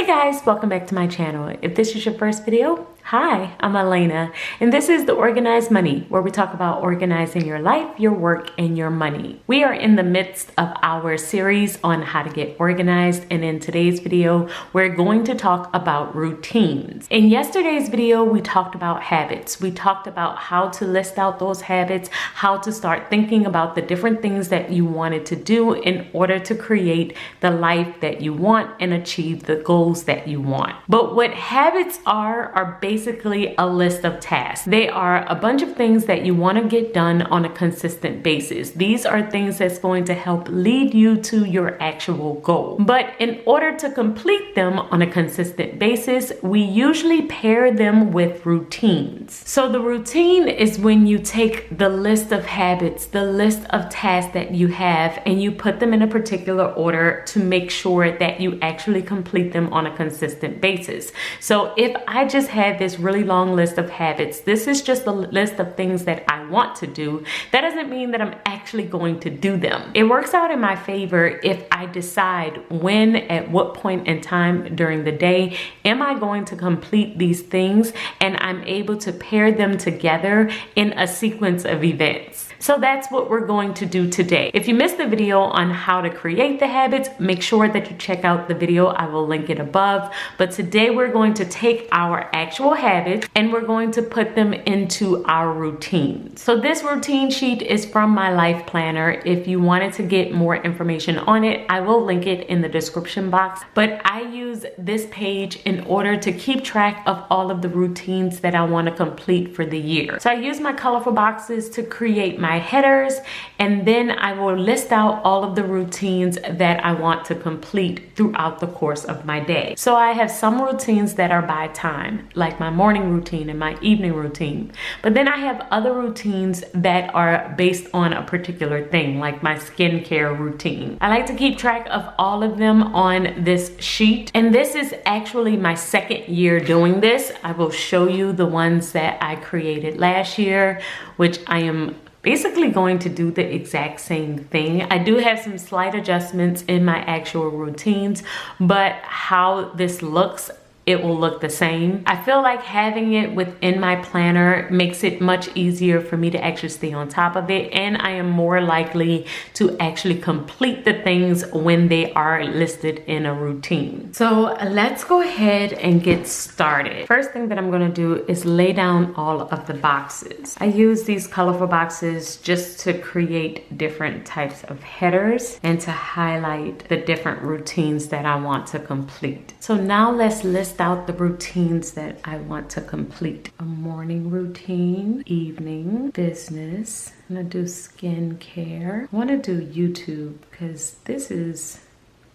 Hey guys, welcome back to my channel. If this is your first video, hi, I'm Alaina, and this is the Organized Money, where we talk about organizing your life, your work, and your money. We are in the midst of our series on how to get organized, and in today's video, we're going to talk about routines. In yesterday's video, we talked about habits. We talked about how to list out those habits, how to start thinking about the different things that you wanted to do in order to create the life that you want and achieve the goals that you want. But what habits are basically a list of tasks. They are a bunch of things that you want to get done on a consistent basis. These are things that's going to help lead you to your actual goal. But in order to complete them on a consistent basis, we usually pair them with routines. So the routine is when you take the list of habits, the list of tasks that you have, and you put them in a particular order to make sure that you actually complete them on a consistent basis. So if I just had this really long list of habits, this is just a list of things that I want to do. That doesn't mean that I'm actually going to do them. It works out in my favor if I decide when, at what point in time during the day, am I going to complete these things, and I'm able to pair them together in a sequence of events. So that's what we're going to do today. If you missed the video on how to create the habits, make sure that you check out the video. I will link it above. But today we're going to take our actual habits and we're going to put them into our routines. So this routine sheet is from my life planner. If you wanted to get more information on it, I will link it in the description box. But I use this page in order to keep track of all of the routines that I want to complete for the year. So I use my colorful boxes to create my headers, and then I will list out all of the routines that I want to complete throughout the course of my day. So I have some routines that are by time, like my morning routine and my evening routine. But then I have other routines that are based on a particular thing, like my skincare routine. I like to keep track of all of them on this sheet. And this is actually my second year doing this. I will show you the ones that I created last year, which I am basically going to do the exact same thing. I do have some slight adjustments in my actual routines, but how this looks, it will look the same. I feel like having it within my planner makes it much easier for me to actually stay on top of it, and I am more likely to actually complete the things when they are listed in a routine. So let's go ahead and get started. First thing that I'm going to do is lay down all of the boxes. I use these colorful boxes just to create different types of headers and to highlight the different routines that I want to complete. So now let's list out the routines that I want to complete. A morning routine, evening, business. I'm gonna do skincare. I wanna do YouTube because this is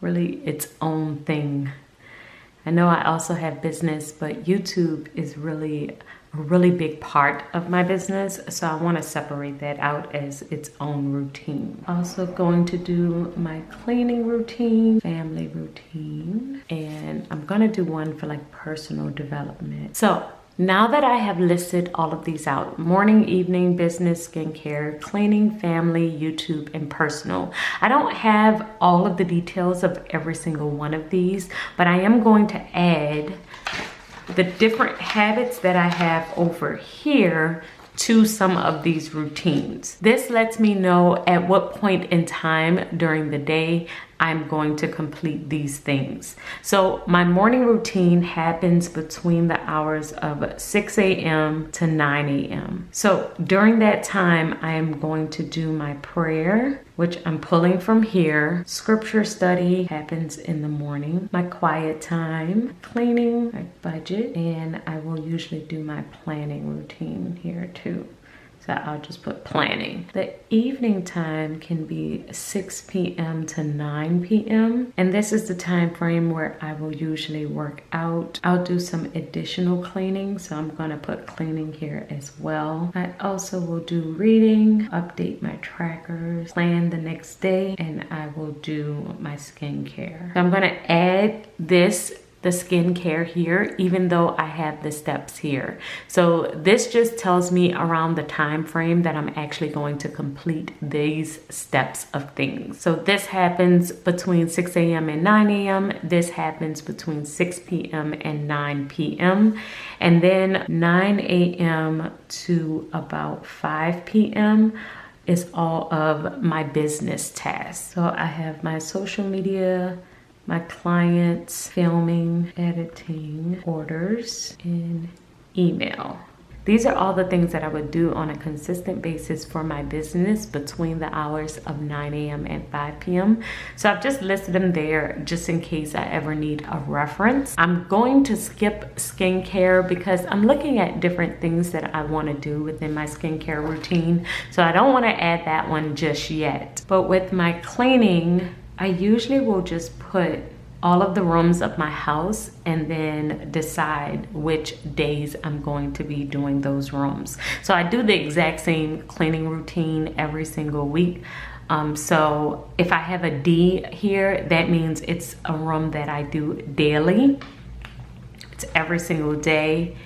really its own thing. I know I also have business, but YouTube is really a really big part of my business, so I want to separate that out as its own routine. Also going to do my cleaning routine, family routine, and I'm gonna do one for like personal development. So now that I have listed all of these out, morning, evening, business, skincare, cleaning, family, YouTube, and personal, I don't have all of the details of every single one of these, but I am going to add the different habits that I have over here to some of these routines. This lets me know at what point in time during the day I'm going to complete these things. So my morning routine happens between the hours of 6 a.m. to 9 a.m. So during that time, I am going to do my prayer, which I'm pulling from here. Scripture study happens in the morning. My quiet time, cleaning, my budget, and I will usually do my planning routine here too. So I'll just put planning. The evening time can be 6 p.m. to 9 p.m. And this is the time frame where I will usually work out. I'll do some additional cleaning, so I'm gonna put cleaning here as well. I also will do reading, update my trackers, plan the next day, and I will do my skincare. So I'm gonna add this the skincare here, even though I have the steps here. So this just tells me around the time frame that I'm actually going to complete these steps of things. So this happens between 6 a.m. and 9 a.m. This happens between 6 p.m. and 9 p.m. And then 9 a.m. to about 5 p.m. is all of my business tasks. So I have my social media, my clients, filming, editing, orders, and email. These are all the things that I would do on a consistent basis for my business between the hours of 9 a.m. and 5 p.m. So I've just listed them there just in case I ever need a reference. I'm going to skip skincare because I'm looking at different things that I want to do within my skincare routine. So I don't want to add that one just yet. But with my cleaning, I usually will just put all of the rooms of my house and then decide which days I'm going to be doing those rooms. So I do the exact same cleaning routine every single week. So if I have a D here, that means it's a room that I do daily. It's every single day.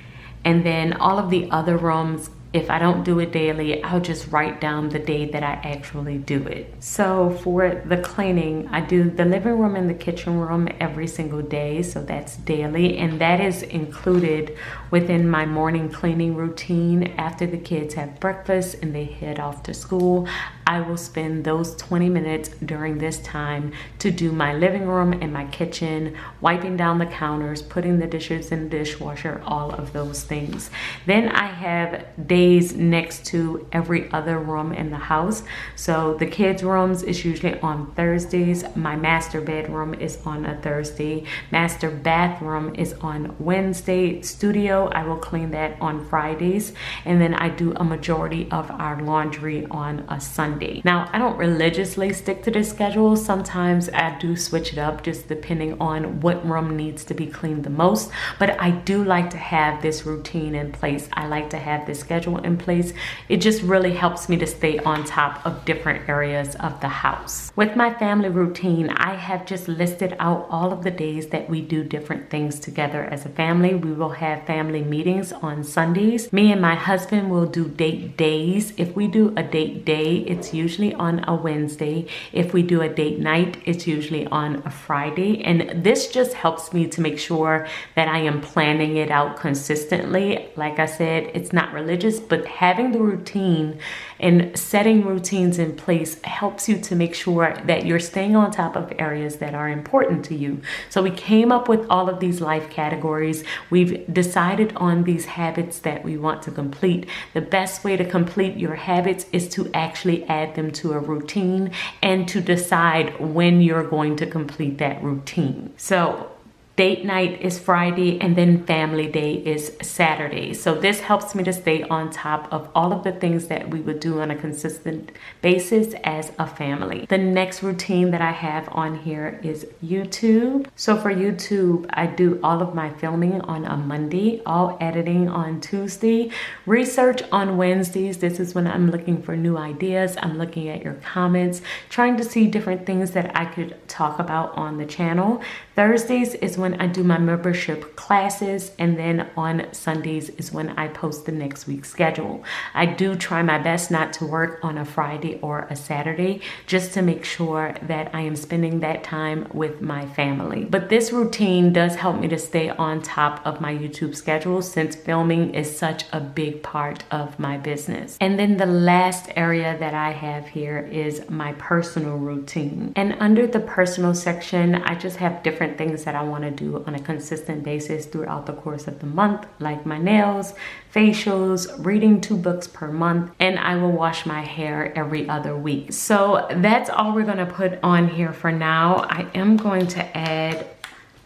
And then all of the other rooms, if I don't do it daily, I'll just write down the day that I actually do it. So for the cleaning, I do the living room and the kitchen room every single day. So that's daily. And that is included within my morning cleaning routine. After the kids have breakfast and they head off to school, I will spend those 20 minutes during this time to do my living room and my kitchen, wiping down the counters, putting the dishes in the dishwasher, all of those things. Then I have days next to every other room in the house. So the kids' rooms is usually on Thursdays. My master bedroom is on a Thursday. Master bathroom is on Wednesday. Studio, I will clean that on Fridays. And then I do a majority of our laundry on a Sunday. Now, I don't religiously stick to this schedule. Sometimes I do switch it up just depending on what room needs to be cleaned the most. But I do like to have this routine in place. I like to have this schedule in place. It just really helps me to stay on top of different areas of the house. With my family routine, I have just listed out all of the days that we do different things together as a family. We will have family meetings on Sundays. Me and my husband will do date days. If we do a date day, it's usually on a Wednesday. If we do a date night, it's usually on a Friday. And this just helps me to make sure that I am planning it out consistently. Like I said, it's not religious, but having the routine and setting routines in place helps you to make sure that you're staying on top of areas that are important to you. So we came up with all of these life categories. We've decided on these habits that we want to complete. The best way to complete your habits is to actually add them to a routine and to decide when you're going to complete that routine. So date night is Friday and then family day is Saturday. So this helps me to stay on top of all of the things that we would do on a consistent basis as a family. The next routine that I have on here is YouTube. So for YouTube, I do all of my filming on a Monday, all editing on Tuesday, research on Wednesdays. This is when I'm looking for new ideas. I'm looking at your comments, trying to see different things that I could talk about on the channel. Thursdays is when I do my membership classes, and then on Sundays is when I post the next week's schedule. I do try my best not to work on a Friday or a Saturday just to make sure that I am spending that time with my family. But this routine does help me to stay on top of my YouTube schedule since filming is such a big part of my business. And then the last area that I have here is my personal routine. And under the personal section, I just have different things that I want to do on a consistent basis throughout the course of the month, like my nails, facials, reading 2 books per month, and I will wash my hair every other week. So that's all we're going to put on here for now. I am going to add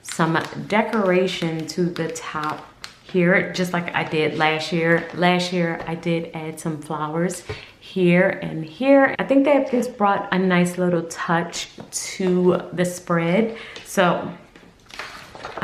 some decoration to the top here, just like I did last year. Last year I did add some flowers here and here. I think that just brought a nice little touch to the spread. So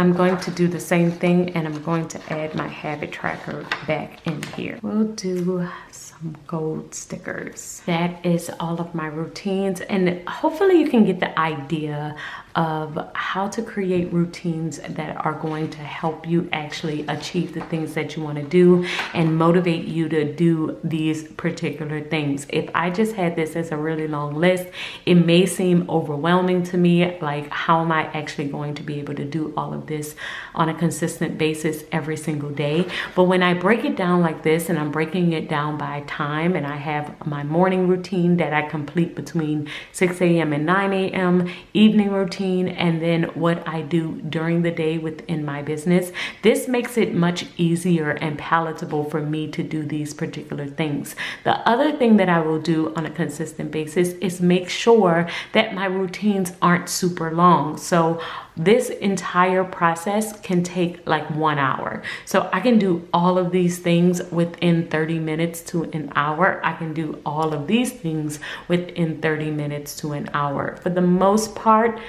I'm going to do the same thing, and I'm going to add my habit tracker back in here. We'll do some gold stickers. That is all of my routines, and hopefully you can get the idea of how to create routines that are going to help you actually achieve the things that you want to do and motivate you to do these particular things. If I just had this as a really long list, it may seem overwhelming to me, like how am I actually going to be able to do all of this on a consistent basis every single day? But when I break it down like this, and I'm breaking it down by time, and I have my morning routine that I complete between 6 a.m. and 9 a.m., evening routine, and then what I do during the day within my business, this makes it much easier and palatable for me to do these particular things. The other thing that I will do on a consistent basis is make sure that my routines aren't super long. So this entire process can take like 1 hour. So I can do all of these things within 30 minutes to an hour. I can do all of these things within 30 minutes to an hour. For the most part,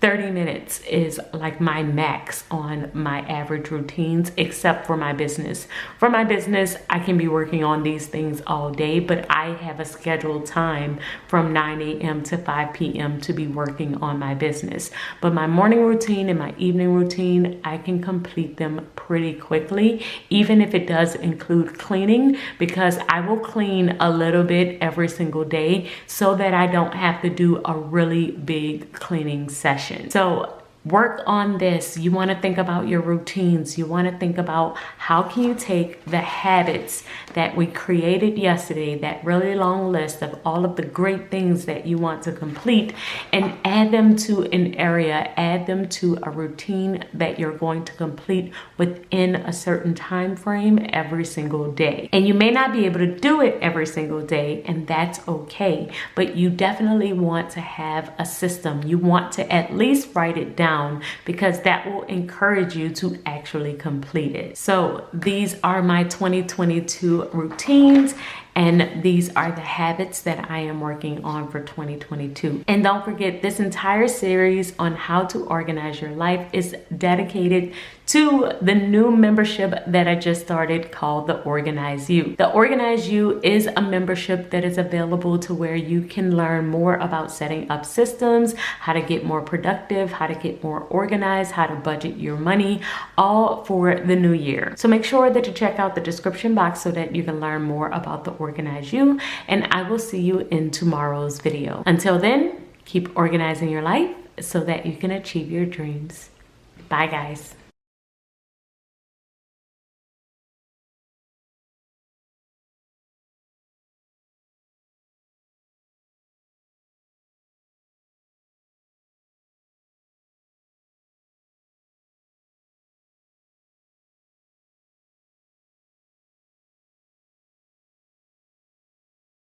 30 minutes is like my max on my average routines, except for my business. For my business, I can be working on these things all day, but I have a scheduled time from 9 a.m. to 5 p.m. to be working on my business. But my morning routine and my evening routine, I can complete them pretty quickly, even if it does include cleaning, because I will clean a little bit every single day so that I don't have to do a really big cleaning session. So work on this. You want to think about your routines. You want to think about how can you take the habits that we created yesterday, that really long list of all of the great things that you want to complete, and add them to an area, add them to a routine that you're going to complete within a certain time frame every single day. And you may not be able to do it every single day, and that's okay, but you definitely want to have a system. You want to at least write it down, because that will encourage you to actually complete it. So these are my 2022 routines, and these are the habits that I am working on for 2022. And don't forget, this entire series on how to organize your life is dedicated to the new membership that I just started called the Organize You. The Organize You is a membership that is available to where you can learn more about setting up systems, how to get more productive, how to get more organized, how to budget your money, all for the new year. So make sure that you check out the description box so that you can learn more about the Organize You, and I will see you in tomorrow's video. Until then, keep organizing your life so that you can achieve your dreams. Bye guys.